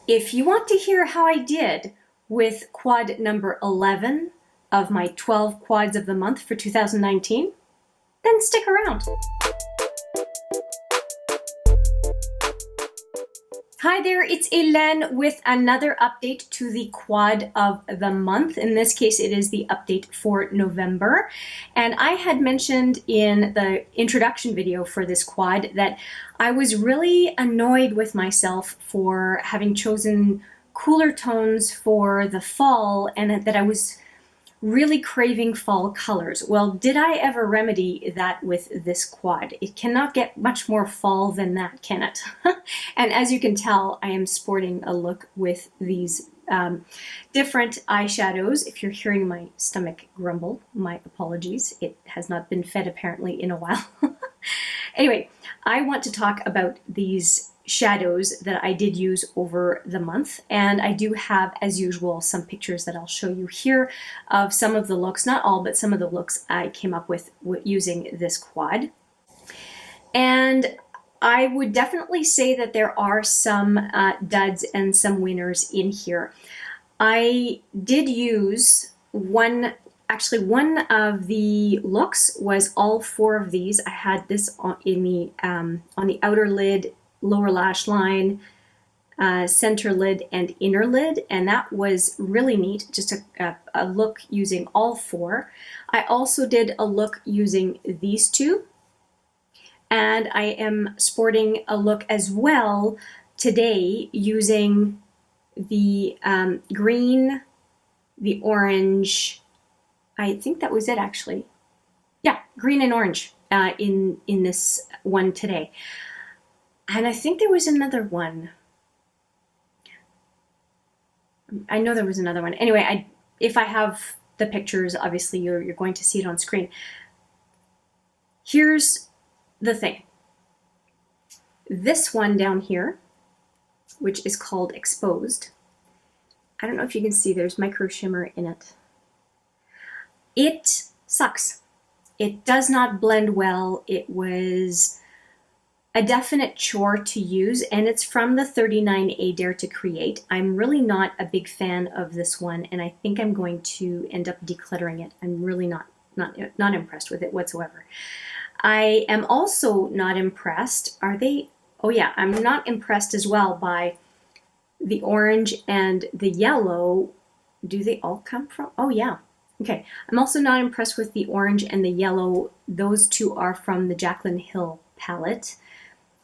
If you want to hear how I did with quad number 11 of my 12 quads of the month for 2019, then stick around. Hi there, it's Hélène with another update to the quad of the month. In this case, it is the update for November. And I had mentioned in the introduction video for this quad that I was really annoyed with myself for having chosen cooler tones for the fall and that I was really craving fall colors. Well, did I ever remedy that with this quad? It cannot get much more fall than that, can it? And as you can tell, I am sporting a look with these different eyeshadows. If you're hearing my stomach grumble, my apologies. It has not been fed apparently in a while. Anyway, I want to talk about these shadows that I did use over the month, and I do have, as usual, some pictures that I'll show you here of some of the looks, not all, but some of the looks I came up with using this quad. And I would definitely say that there are some duds and some winners in here. I did use one of the looks was all four of these. I had this on the outer lid, lower lash line, center lid, and inner lid, and that was really neat. Just a look using all four. I also did a look using these two, and I am sporting a look as well today using the green, the orange. I think that was it actually. Yeah, green and orange in this one today. And I think there was another one. I know there was another one. Anyway, if I have the pictures, obviously you're going to see it on screen. Here's the thing. This one down here, which is called Exposed. I don't know if you can see, there's micro shimmer in it. It sucks. It does not blend well. It was a definite chore to use, and it's from the 39A Dare to Create. I'm really not a big fan of this one, and I think I'm going to end up decluttering it. I'm really not impressed with it whatsoever. I am also not impressed. Are they? Oh yeah, I'm not impressed as well by the orange and the yellow. Do they all come from? Oh yeah. Okay. I'm also not impressed with the orange and the yellow. Those two are from the Jaclyn Hill palette.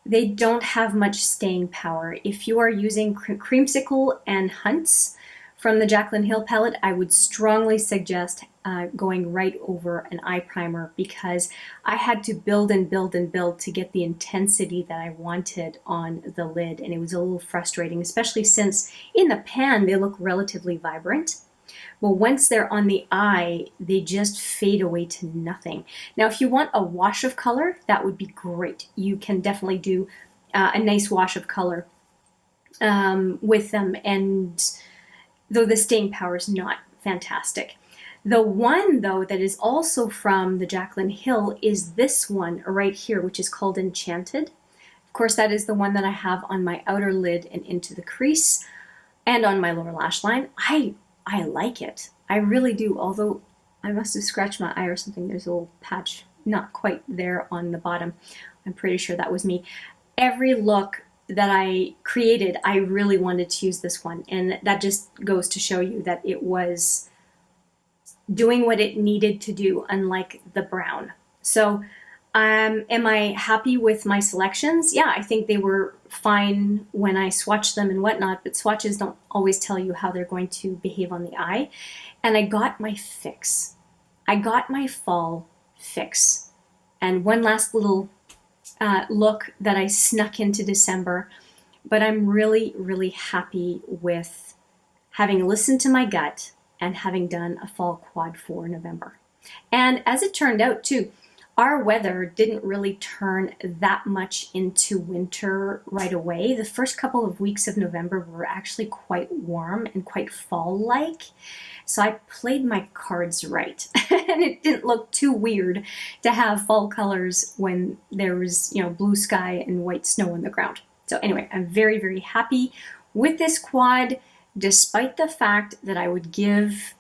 They don't have much staying power. If you are using Creamsicle and Hunts from the Jaclyn Hill palette, I would strongly suggest going right over an eye primer, because I had to build and build and build to get the intensity that I wanted on the lid, and it was a little frustrating, especially since in the pan they look relatively vibrant. Well, once they're on the eye, they just fade away to nothing. Now, if you want a wash of color, that would be great. You can definitely do a nice wash of color with them, and though the staying power is not fantastic. The one, though, that is also from the Jaclyn Hill is this one right here, which is called Enchanted. Of course, that is the one that I have on my outer lid and into the crease and on my lower lash line. I like it. I really do, although I must have scratched my eye or something. There's a little patch not quite there on the bottom. I'm pretty sure that was me. Every look that I created, I really wanted to use this one, and that just goes to show you that it was doing what it needed to do, unlike the brown. So am I happy with my selections? Yeah, I think they were fine when I swatched them and whatnot, but swatches don't always tell you how they're going to behave on the eye. And I got my fix. I got my fall fix. And one last little look that I snuck into December, but I'm really, really happy with having listened to my gut and having done a fall quad for November. And as it turned out too, our weather didn't really turn that much into winter right away. The first couple of weeks of November were actually quite warm and quite fall-like. So I played my cards right. And it didn't look too weird to have fall colors when there was, blue sky and white snow on the ground. So anyway, I'm very, very happy With this quad, despite the fact that I would give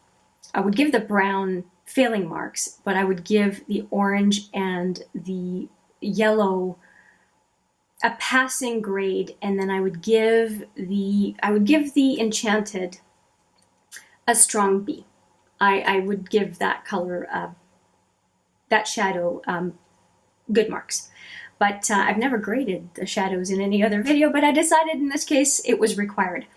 the brown failing marks, but I would give the orange and the yellow a passing grade, and then I would give the Enchanted a strong B. I would give that color, that shadow, good marks. But I've never graded the shadows in any other video, but I decided in this case it was required.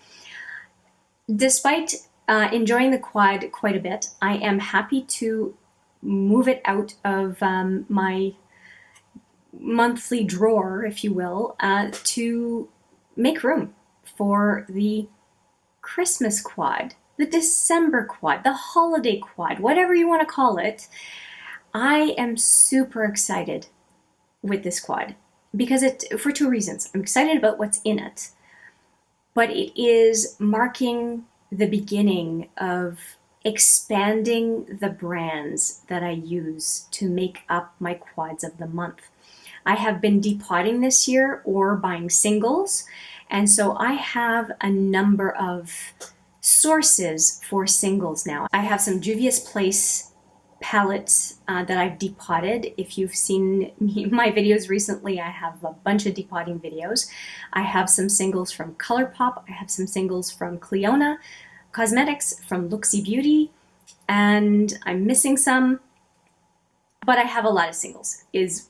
Despite enjoying the quad quite a bit, I am happy to move it out of my monthly drawer, if you will, to make room for the Christmas quad, the December quad, the holiday quad, whatever you want to call it. I am super excited with this quad because for two reasons. I'm excited about what's in it, but it is marking the beginning of expanding the brands that I use to make up my quads of the month. I have been depotting this year or buying singles, and so I have a number of sources for singles now. I have some Juvia's Place palettes that I've depotted. If you've seen my videos recently, I have a bunch of depotting videos. I have some singles from Colourpop. I have some singles from Clionadh Cosmetics, from Looksy Beauty, and I'm missing some, but I have a lot of singles is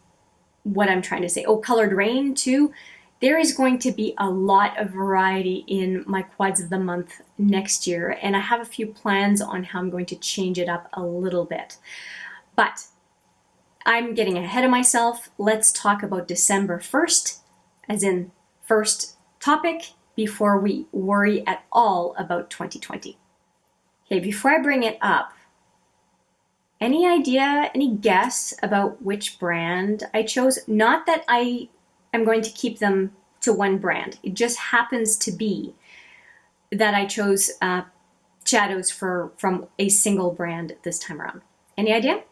what I'm trying to say. Oh, Coloured Raine too. There is going to be a lot of variety in my quads of the month next year, and I have a few plans on how I'm going to change it up a little bit. But I'm getting ahead of myself. Let's talk about December 1st, as in first topic, before we worry at all about 2020. Okay, before I bring it up, any idea, any guess about which brand I chose? Not that I am going to keep them to one brand. It just happens to be that I chose shadows from a single brand this time around. Any idea?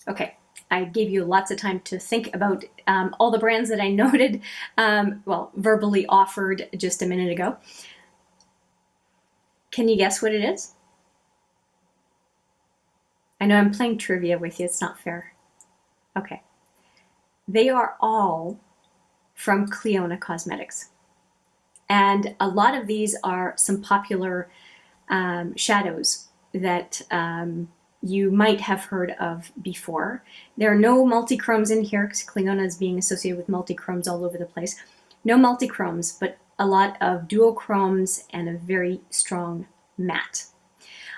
Okay, I gave you lots of time to think about all the brands that I noted, well, verbally offered just a minute ago. Can you guess what it is? I know I'm playing trivia with you, it's not fair. Okay. They are all from Clionadh Cosmetics. And a lot of these are some popular shadows that you might have heard of before. There are no multi-chromes in here because Clionadh is being associated with multi-chromes all over the place. No multi-chromes, but a lot of duochromes and a very strong matte.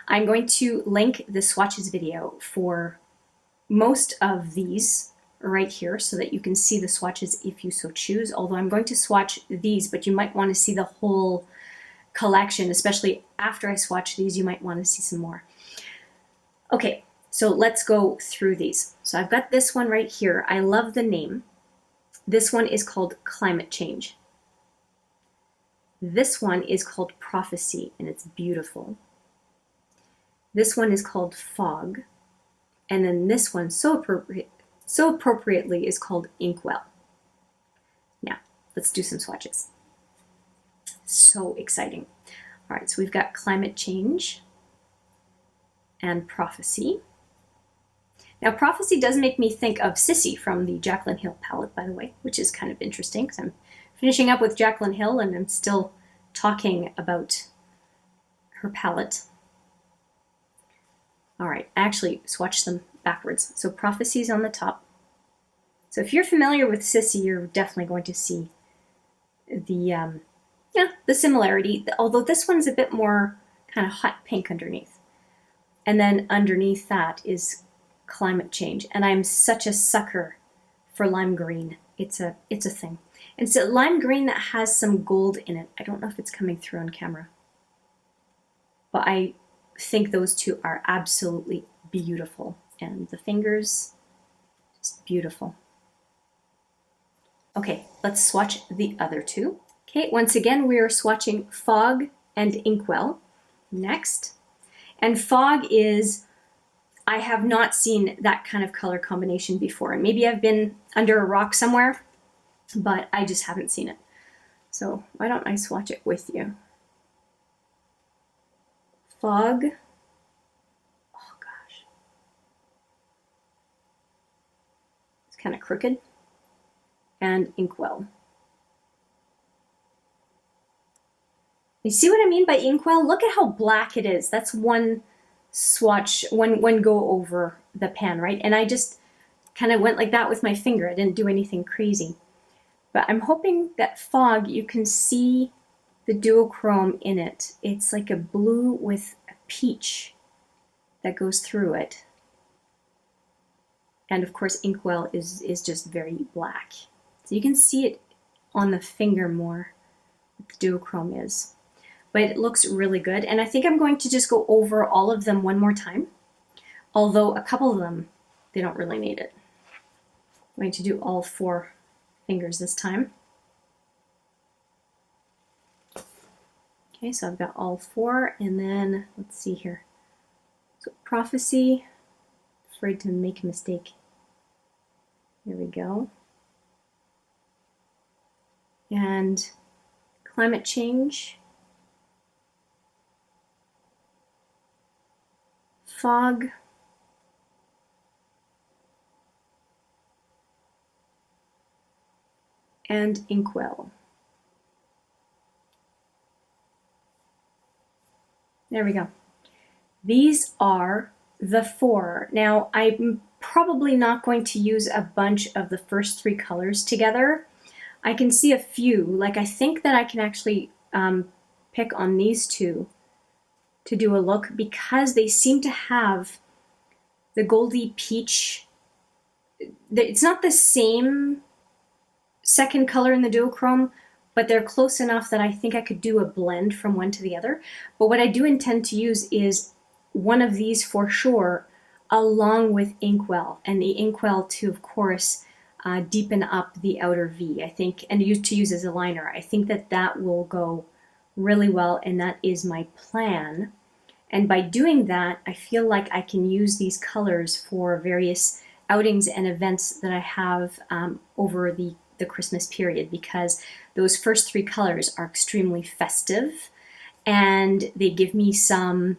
I'm going to link the swatches video for most of these right here so that you can see the swatches if you so choose, although I'm going to swatch these, but you might want to see the whole collection, especially after I swatch these, you might want to see some more. Okay, so let's go through these. So I've got this one right here. I love the name. This one is called Climate Change. This one is called Prophecy, and it's beautiful. This one is called Fog. And then this one, so appropriately, is called Inkwell. Now, let's do some swatches. So exciting. All right, so we've got Climate Change and Prophecy. Now, Prophecy does make me think of Sissy from the Jaclyn Hill palette, by the way, which is kind of interesting because I'm finishing up with Jaclyn Hill and I'm still talking about her palette. All right, I actually swatched them backwards. So Prophecy's on the top. So if you're familiar with Sissy, you're definitely going to see the similarity, although this one's a bit more kind of hot pink underneath. And then underneath that is Climate Change. And I'm such a sucker for lime green. It's a thing. And it's a lime green that has some gold in it. I don't know if it's coming through on camera. But I think those two are absolutely beautiful. And the fingers, just beautiful. Okay, let's swatch the other two. Okay, once again, we are swatching Fog and Inkwell next. And Fog is I have not seen that kind of color combination before. And maybe I've been under a rock somewhere, but I just haven't seen it. So why don't I swatch it with you? Fog. Oh gosh. It's kind of crooked. And Inkwell. You see what I mean by Inkwell? Look at how black it is. That's one swatch, one go over the pan, right? And I just kind of went like that with my finger. I didn't do anything crazy. But I'm hoping that Fog, you can see the duochrome in it. It's like a blue with a peach that goes through it. And of course, Inkwell is just very black. So you can see it on the finger more, what the duochrome is. But it looks really good. And I think I'm going to just go over all of them one more time. Although a couple of them, they don't really need it. I'm going to do all 4 fingers this time. Okay, so I've got all 4, and then let's see here. So Prophecy, afraid to make a mistake. There we go. And Climate Change. Fog. And Inkwell. There we go. These are the 4. Now, I'm probably not going to use a bunch of the first 3 colors together. I can see a few, like I think that I can actually pick on these 2 to do a look because they seem to have the goldy peach. It's not the same second color in the duochrome, but they're close enough that I think I could do a blend from one to the other. But what I do intend to use is one of these for sure, along with Inkwell, and the Inkwell to, of course, deepen up the outer V, I think, and to use as a liner. I think that that will go really well, and that is my plan. And by doing that, I feel like I can use these colors for various outings and events that I have over the Christmas period, because those first 3 colors are extremely festive and they give me some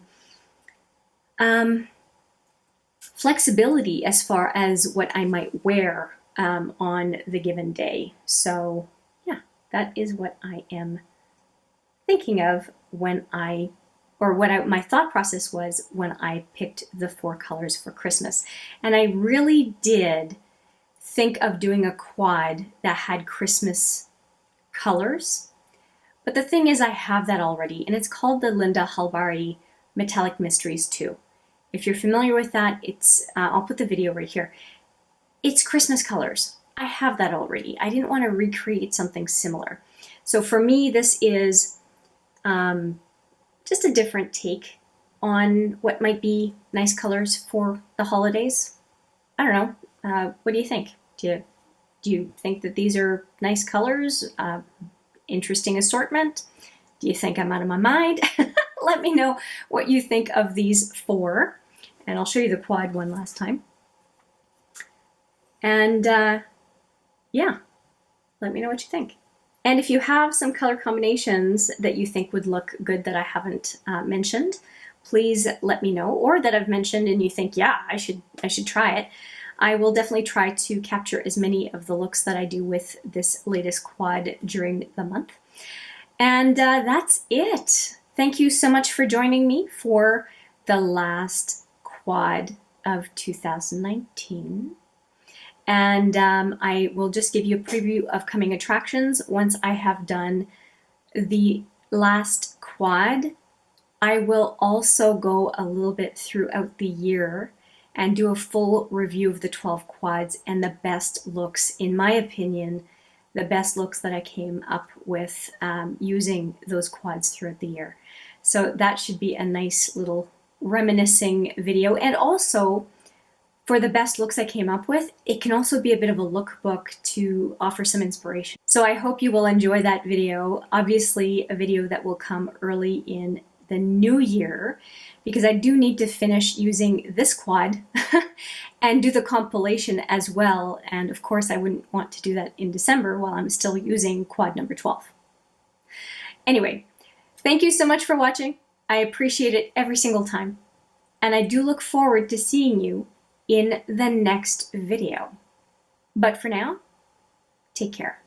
flexibility as far as what I might wear on the given day. So yeah, that is what I am thinking of when my thought process was when I picked the 4 colors for Christmas. And I really did think of doing a quad that had Christmas colors. But the thing is, I have that already, and it's called the Linda Halbari Metallic Mysteries 2. If you're familiar with that, it's I'll put the video right here. It's Christmas colors. I have that already. I didn't want to recreate something similar. So for me, this is just a different take on what might be nice colors for the holidays. I don't know. What do you think? Do you think that these are nice colors? Interesting assortment? Do you think I'm out of my mind? Let me know what you think of these 4. And I'll show you the quad one last time. And yeah, let me know what you think. And if you have some color combinations that you think would look good that I haven't mentioned, please let me know, or that I've mentioned and you think, yeah, I should try it. I will definitely try to capture as many of the looks that I do with this latest quad during the month. And that's it. Thank you so much for joining me for the last quad of 2019. And I will just give you a preview of coming attractions. Once I have done the last quad, I will also go a little bit throughout the year and do a full review of the 12 quads and the best looks, in my opinion, the best looks that I came up with using those quads throughout the year. So that should be a nice little reminiscing video. And also, for the best looks I came up with, it can also be a bit of a lookbook to offer some inspiration. So I hope you will enjoy that video. Obviously, a video that will come early in the new year, because I do need to finish using this quad and do the compilation as well. And of course, I wouldn't want to do that in December while I'm still using quad number 12. Anyway, thank you so much for watching. I appreciate it every single time. And I do look forward to seeing you in the next video. But for now, take care.